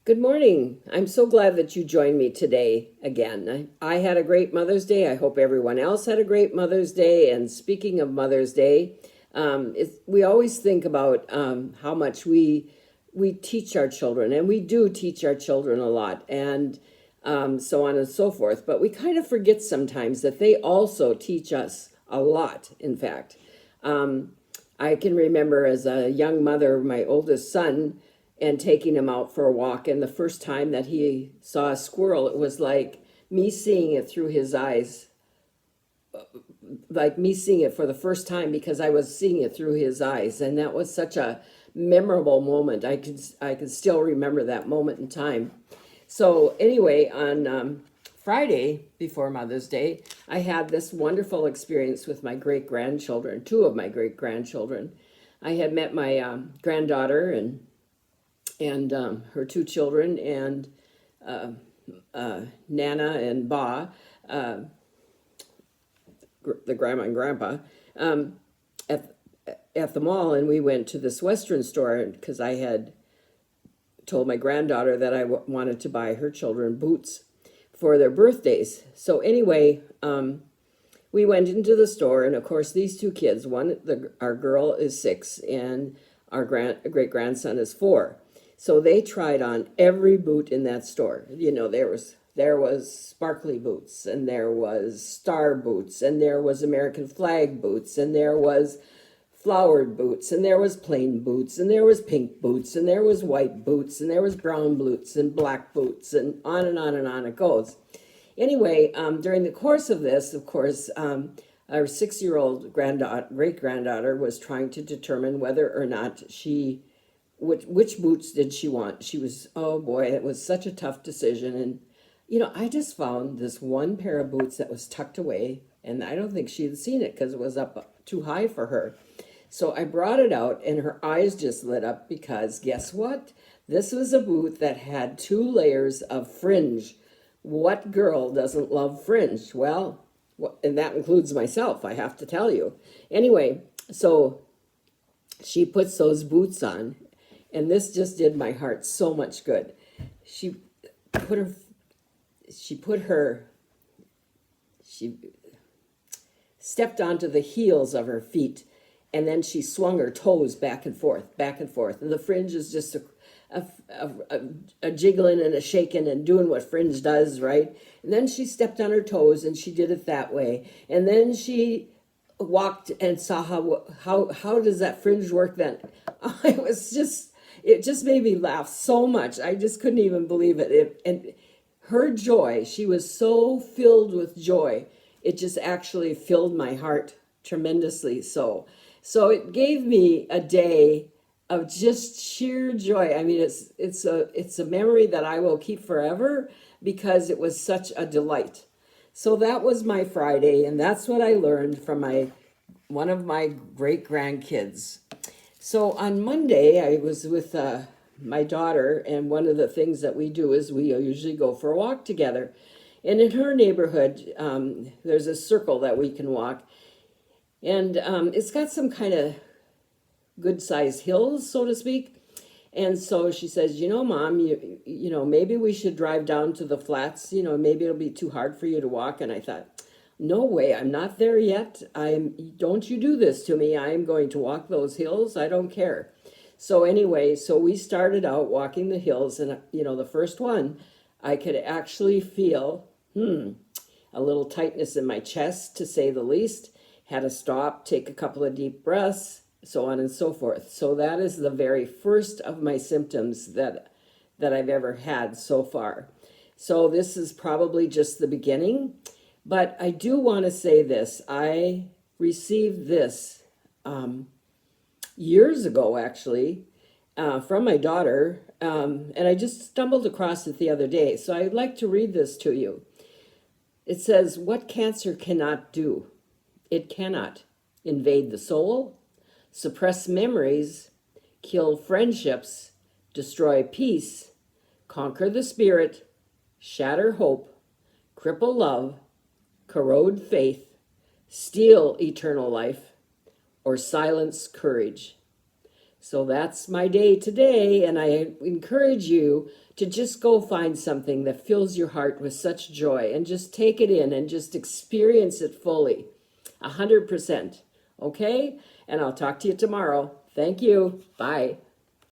Good morning. I'm so glad that you joined me today again. I had a great Mother's Day. I hope everyone else had a great Mother's Day. And speaking of Mother's Day, we always think about how much we teach our children, and we do teach our children a lot, and so on and so forth. But we kind of forget sometimes that they also teach us a lot. In fact, I can remember as a young mother, my oldest son, and taking him out for a walk. And the first time that he saw a squirrel, it was me seeing it through his eyes, like me seeing it for the first time because I was seeing it through his eyes. And that was such a memorable moment. I could still remember that moment in time. So anyway, on Friday before Mother's Day, I had this wonderful experience with my great grandchildren, two of my great grandchildren. I had met my granddaughter and her two children and Nana and Ba, the grandma and grandpa, at at the mall, and we went to this Western store because I had told my granddaughter that I wanted to buy her children boots for their birthdays. So anyway, we went into the store, and of course, these two kids, our girl is 6, and our great grandson is 4. So they tried on every boot in that store. You know, there was sparkly boots, and there was star boots, and there was American flag boots, and there was flowered boots, and there was plain boots, and there was pink boots, and there was white boots, and there was brown boots and black boots, and on and on and on it goes. Anyway, during the course of this, of course, our 6-year-old great granddaughter was trying to determine whether or not which boots did she want. She was, oh boy, it was such a tough decision. And, I just found this one pair of boots that was tucked away, and I don't think she had seen it because it was up too high for her. So I brought it out, and her eyes just lit up because guess what? This was a boot that had 2 layers of fringe. What girl doesn't love fringe? Well, and that includes myself, I have to tell you. Anyway, so she puts those boots on, and this just did my heart so much good. She put her, she stepped onto the heels of her feet, and then she swung her toes back and forth, back and forth. And the fringe is just a jiggling and a shaking and doing what fringe does, right? And then she stepped on her toes, and she did it that way. And then she walked and saw how does that fringe work then? It just made me laugh so much. I just couldn't even believe it. And her joy, she was so filled with joy. It just actually filled my heart tremendously. So it gave me a day of just sheer joy. I mean, it's a memory that I will keep forever because it was such a delight. So that was my Friday, and that's what I learned from one of my great grandkids. So on Monday, I was with my daughter, and one of the things that we do is we usually go for a walk together. And in her neighborhood, there's a circle that we can walk, and it's got some kind of good-sized hills, so to speak. And so she says, Mom, maybe we should drive down to the flats. Maybe it'll be too hard for you to walk. And I thought, no way, I'm not there yet. Don't you do this to me. I'm going to walk those hills. I don't care. So anyway, so we started out walking the hills, and the first one, I could actually feel a little tightness in my chest, to say the least. Had to stop, take a couple of deep breaths, so on and so forth. So that is the very first of my symptoms that I've ever had so far. So this is probably just the beginning, but I do want to say this. I received this years ago, actually, from my daughter, and I just stumbled across it the other day. So I'd like to read this to you. It says, "What cancer cannot do? It cannot invade the soul, suppress memories, kill friendships, destroy peace, conquer the spirit, shatter hope, cripple love, corrode faith, steal eternal life, or silence courage. So that's my day today, and I encourage you to just go find something that fills your heart with such joy and just take it in and just experience it fully, 100%. Okay? And I'll talk to you tomorrow. Thank you. Bye.